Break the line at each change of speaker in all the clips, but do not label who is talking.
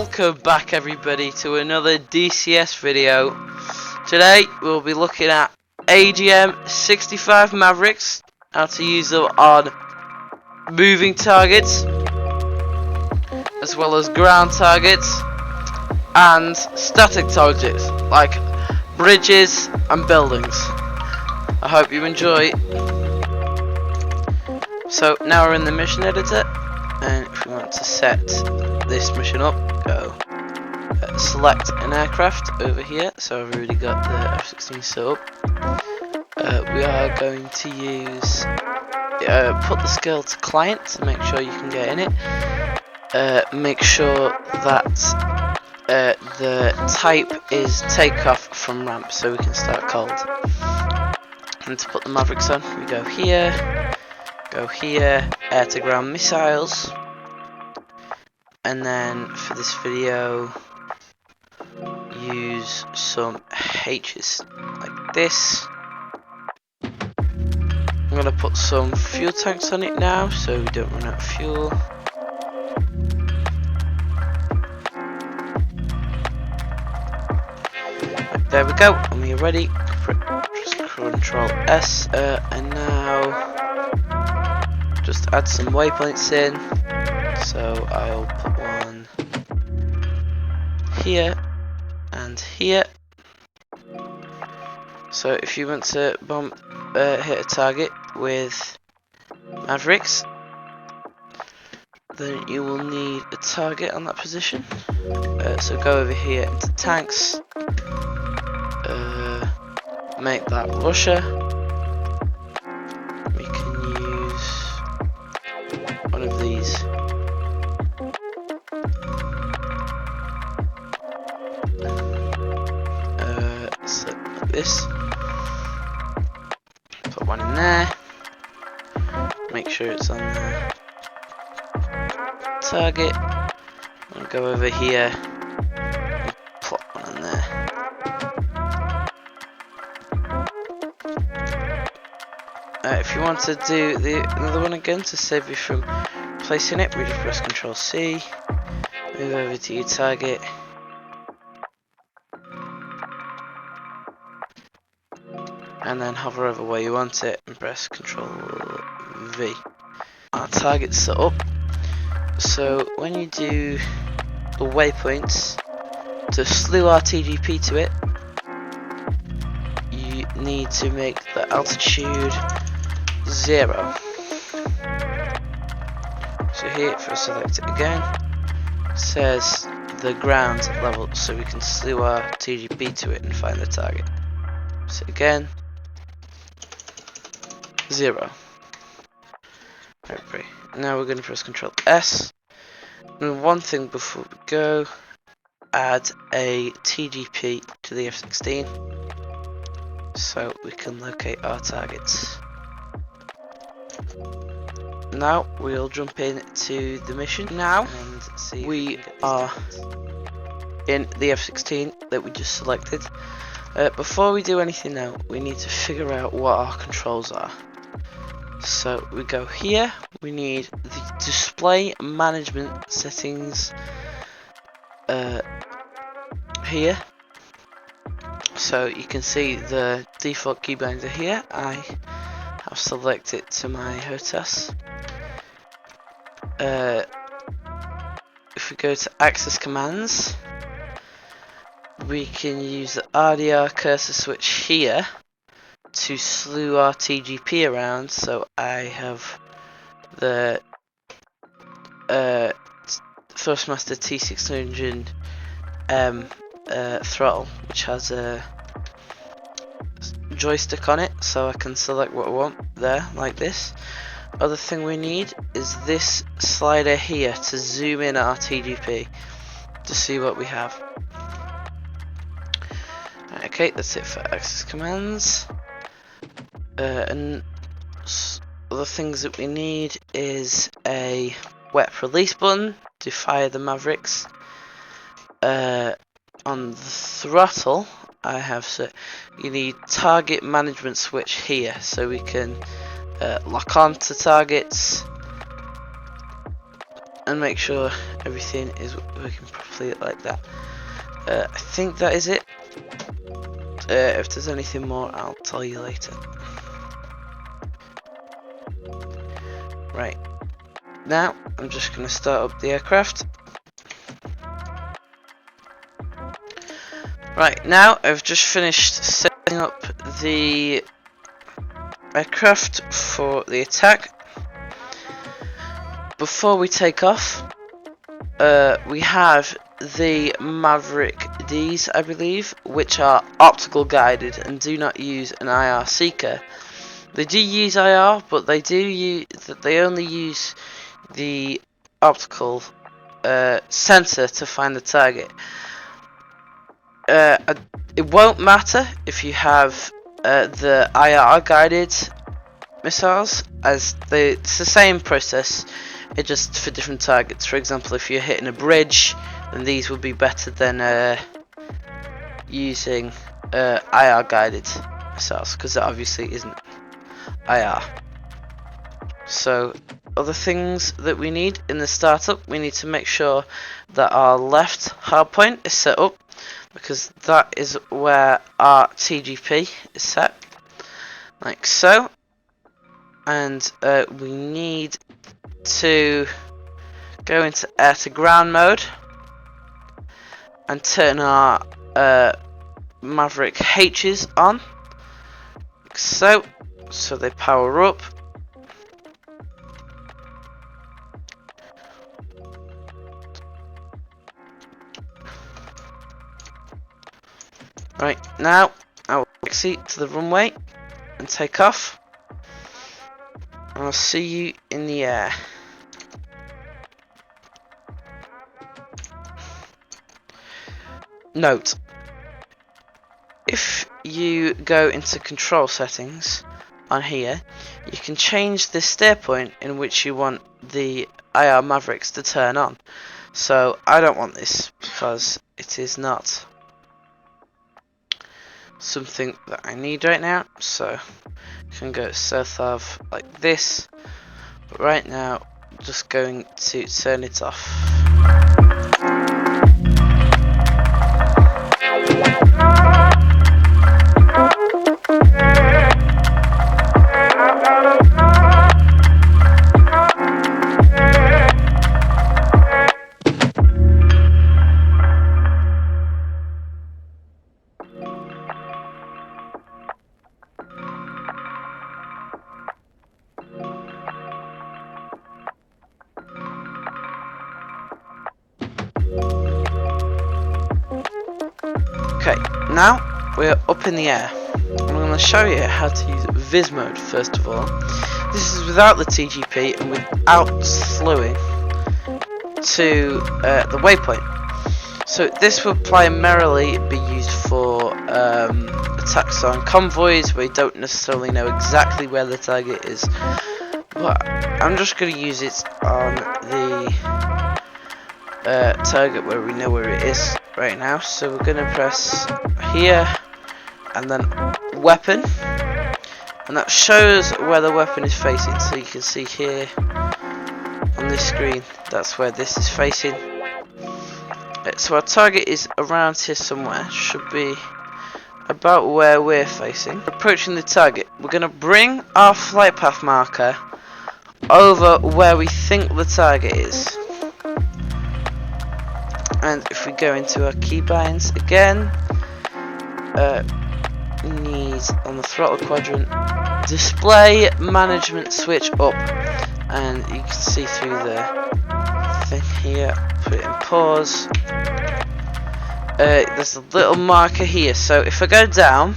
Welcome back everybody to another DCS video. Today we'll be looking at AGM 65 Mavericks, how to use them on moving targets as well as ground targets and static targets like bridges and buildings. I hope you enjoy. So now we're in the mission editor, and if we want to set this mission up, go select an aircraft over here. So I've already got the F-16 set up. We are going to use put the scale to client to make sure you can get in it. Make sure that the type is takeoff from ramp so we can start cold. And to put the Mavericks on, we go here, air to ground missiles, and then for this video use some H's like this. I'm going to put some fuel tanks on it now so we don't run out of fuel. There we go, and we are ready. Just Control S, and now just add some waypoints in. So I'll put one here and here. So if you want to hit a target with Mavericks, then you will need a target on that position. So go over here into tanks, make that Russia. We can use one of these. So like this. Put one in there. Make sure it's on the target. I'll go over here and plot one in there. If you want to do another one again to save you from placing it, we just press Ctrl C, move over to your target, and then hover over where you want it and press Ctrl V. Our target's set up, so when you do the waypoints to slew RTGP to it, you need to make the altitude 0. So here, if I select it again, it says the ground level, so we can slew our TGP to it and find the target. So again, 0. Okay. Now we're going to press Ctrl S. And one thing before we go, add a TGP to the F-16 so we can locate our targets. Now we'll jump into the mission now and see. We are in the F-16 that we just selected. Before we do anything now, we need to figure out what our controls are. So we go here, we need the display management settings here. So you can see the default keybinds are here. I have selected it to my HOTAS. If we go to access commands, we can use the RDR cursor switch here to slew our TGP around. So I have the Thrustmaster T600M throttle, which has a joystick on it, so I can select what I want there, like this. Other thing we need is this slider here to zoom in our TGP to see what we have. Okay, that's it for access commands. And other things that we need is a wet release button to fire the Mavericks. On the throttle, I have set. You need target management switch here, so we can lock on to targets and make sure everything is working properly like that. I think that is it. If there's anything more, I'll tell you later. Right, now I'm just going to start up the aircraft. Right, now I've just finished setting up the aircraft for the attack. Before we take off, we have the Maverick Ds, I believe, which are optical guided and do not use an IR seeker. They do use IR, but they only use the optical sensor to find the target. It won't matter if you have the IR guided missiles, as it's the same process. It's just for different targets. For example, if you're hitting a bridge, then these would be better than using IR guided missiles, because that obviously isn't IR. So other things that we need in the startup, we need to make sure that our left hardpoint is set up, because that is where our TGP is set, like so. And we need to go into air to ground mode and turn our Maverick H's on, like so they power up. Right, now I will exit to the runway and take off. I'll see you in the air. Note, if you go into control settings on here, you can change the steer point in which you want the IR Mavericks to turn on. So I don't want this because it is not something that I need right now, so I can go south of like this, but right now I'm just going to turn it off. Okay, now we're up in the air. I'm going to show you how to use Viz mode first of all. This is without the TGP and without slowing to the waypoint. So this will primarily be used for attacks on convoys where you don't necessarily know exactly where the target is. But I'm just going to use it on the target where we know where it is right now. So we're going to press here and then weapon, and that shows where the weapon is facing. So you can see here on this screen, that's where this is facing. So our target is around here somewhere, should be about where we're facing. Approaching the target, we're going to bring our flight path marker over where we think the target is. And if we go into our keybinds again, we need on the throttle quadrant display management switch up, and you can see through the thing here. Put it in pause. There's a little marker here, so if I go down,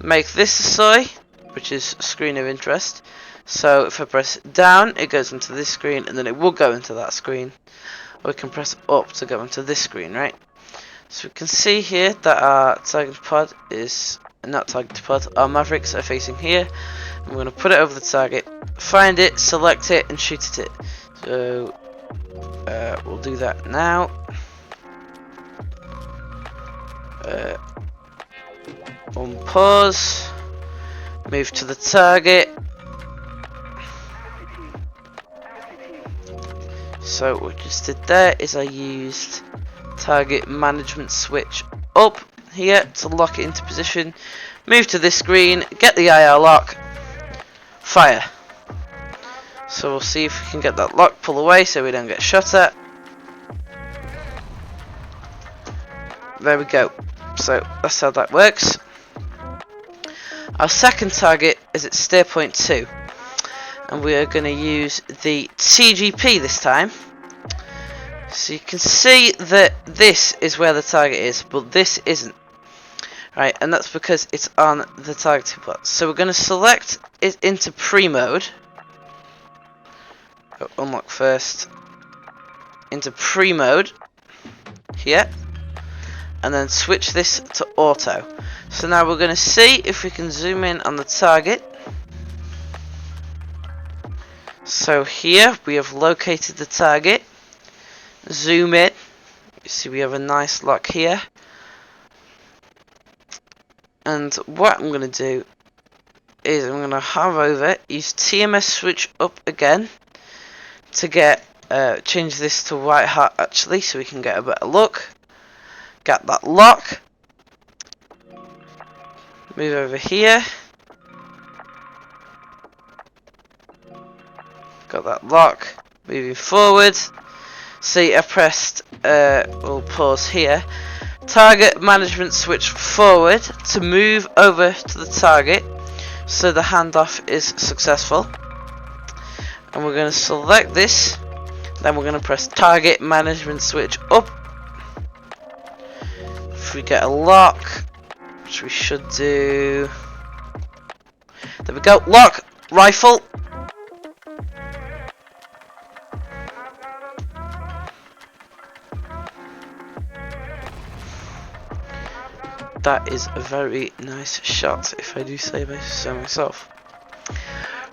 make this a soy, which is screen of interest. So if I press down, it goes into this screen, and then it will go into that screen. Or we can press up to go into this screen, right? So we can see here that our target pod is not target pod. Our Mavericks are facing here. And we're going to put it over the target, find it, select it, and shoot at it. So we'll do that now. On pause, move to the target, So what I just did there is I used target management switch up here to lock it into position. Move to this screen, get the IR lock, fire. So we'll see if we can get that lock pull away so we don't get shot at. There we go. So that's how that works. Our second target is at steer point 2, and we are going to use the TGP this time. So you can see that this is where the target is, but this isn't. Right, and that's because it's on the targeting plot. So we're going to select it into pre-mode. Unlock first. Into pre-mode. Here. And then switch this to auto. So now we're going to see if we can zoom in on the target. So here we have located the target. Zoom in. You see we have a nice lock here. And what I'm going to do is I'm going to hover over, use TMS switch up again to get change this to white hot actually, so we can get a better look. Get that lock. Move over here. Got that lock. Moving forward. See, I pressed. We'll pause here. Target management switch forward to move over to the target, so the handoff is successful. And we're going to select this. Then we're going to press target management switch up. If we get a lock, which we should do. There we go. Lock. Rifle. That is a very nice shot, if I do say so myself.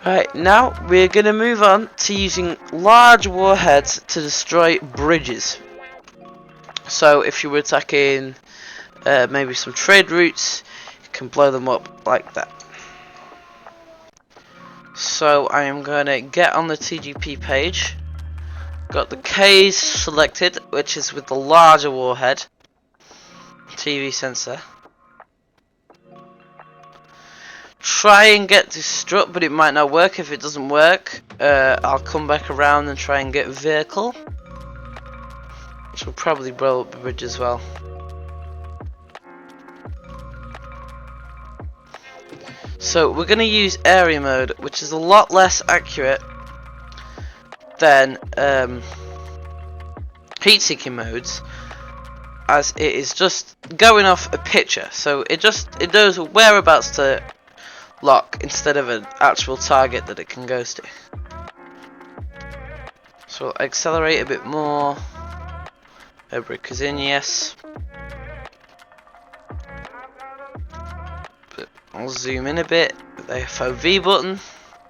Right, now we're going to move on to using large warheads to destroy bridges. So if you were attacking maybe some trade routes, you can blow them up like that. So I am going to get on the TGP page. Got the K's selected, which is with the larger warhead. TV sensor. Try and get to strut, but it might not work. If it doesn't work, I'll come back around and try and get vehicle, which will probably blow up the bridge as well. So we're going to use area mode, which is a lot less accurate than heat-seeking modes, as it is just going off a picture. So it knows whereabouts to lock instead of an actual target that it can go to. So we'll accelerate a bit more. Brick is in, yes. But I'll zoom in a bit with the FOV button.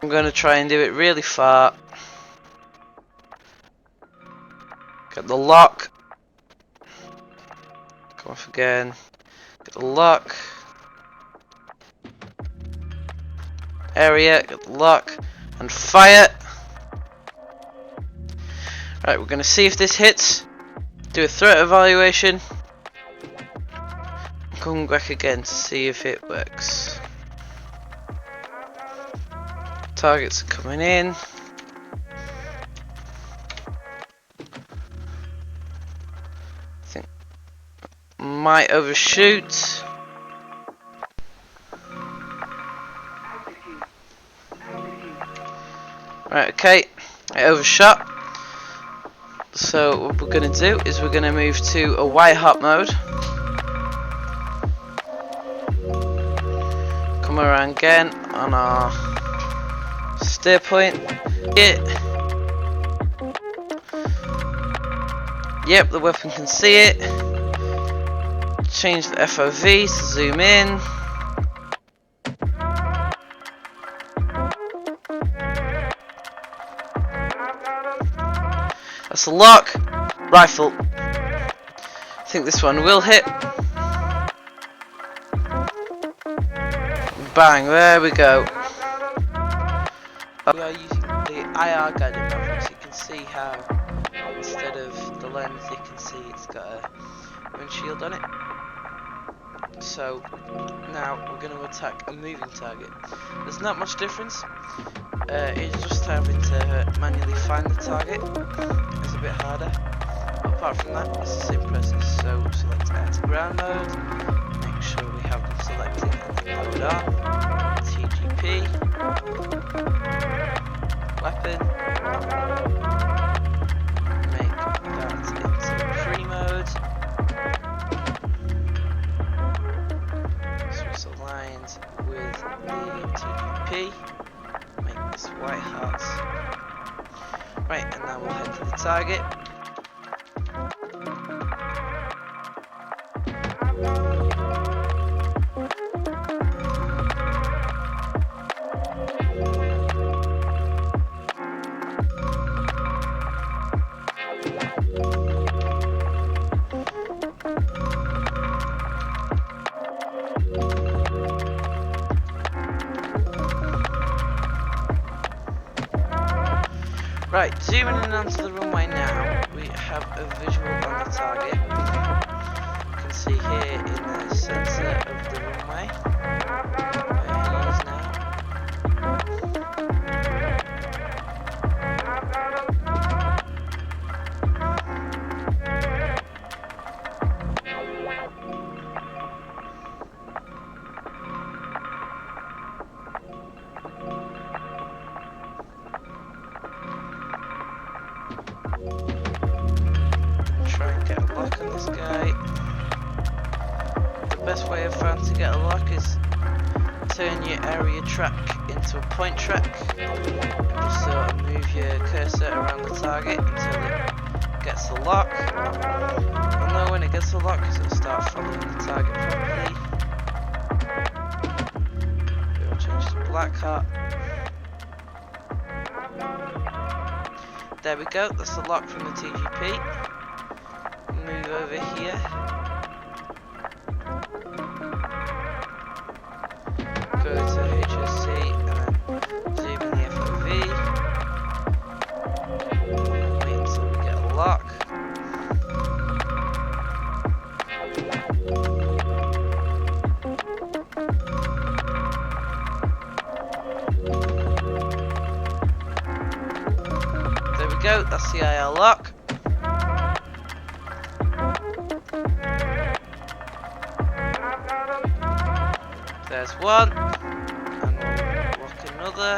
I'm going to try and do it really far. Get the lock. Come off again. Get the lock. Area, get the lock, and fire. Right, we're going to see if this hits. Do a threat evaluation. Come back again to see if it works. Targets are coming in. I think might overshoot. Right, okay, I overshot. So what we're going to do is we're going to move to a white hot mode. Come around again on our steer point. Yep, the weapon can see it. Change the FOV to zoom in. That's a lock. Rifle. I think this one will hit. Bang, there we go. We are using the IR guided mavericks. You can see how lens, you can see it's got a windshield on it. So now we're going to attack a moving target. There's not much difference. It's just having to manually find the target. It's a bit harder. But apart from that, it's the same process. So select air to ground mode. Make sure we have them selected and then load on. TGP. Weapon. Make that into free mode. So it's aligned with the TGP. Make this white hearts. Right, and now we'll head to the target. Right, zooming in onto the runway now, we have a visual on the target. You can see here in the centre of the runway where he is now. Try and get a lock on this guy. The best way I've found to get a lock is turn your area track into a point track and just sort of move your cursor around the target until it gets the lock. You'll know when it gets the lock because it'll start following the target properly. We'll change to black hat. There we go, that's the lock from the TGP. Move over here. Go to HSC and then zoom in the FOV. Wait until we get a lock. There we go, that's the IR lock. There's one, and we'll lock another.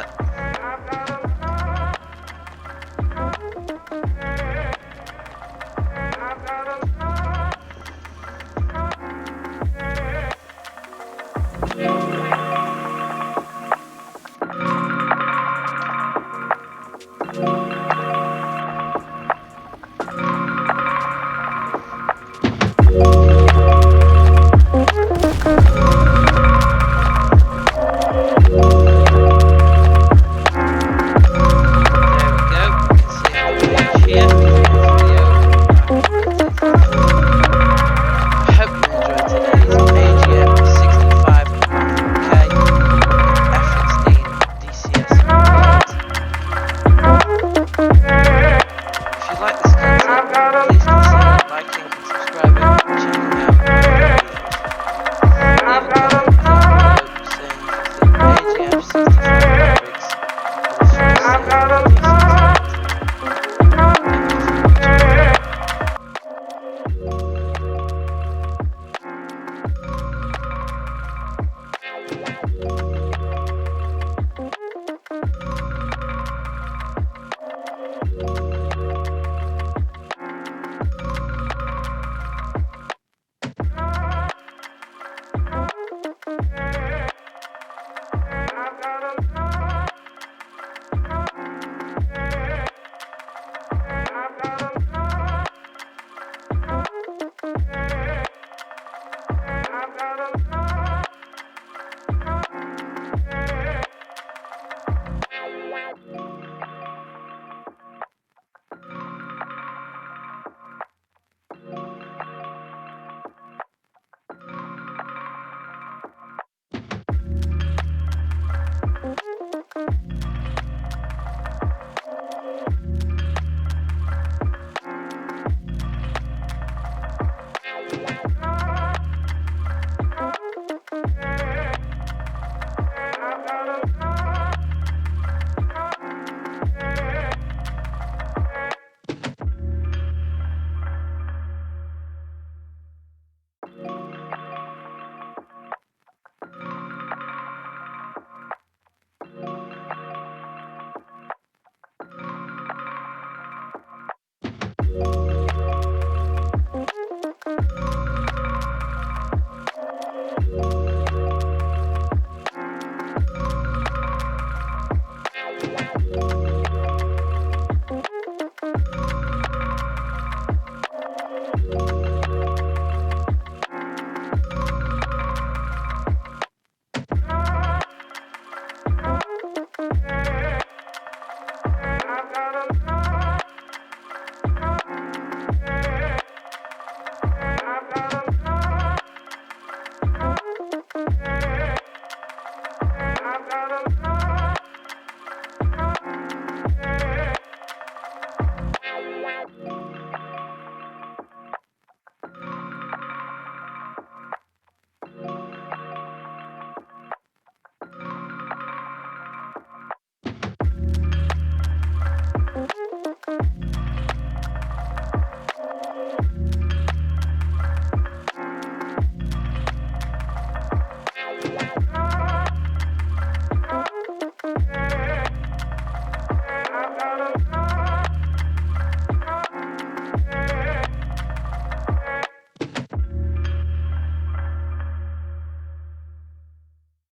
If you like this content, please consider liking,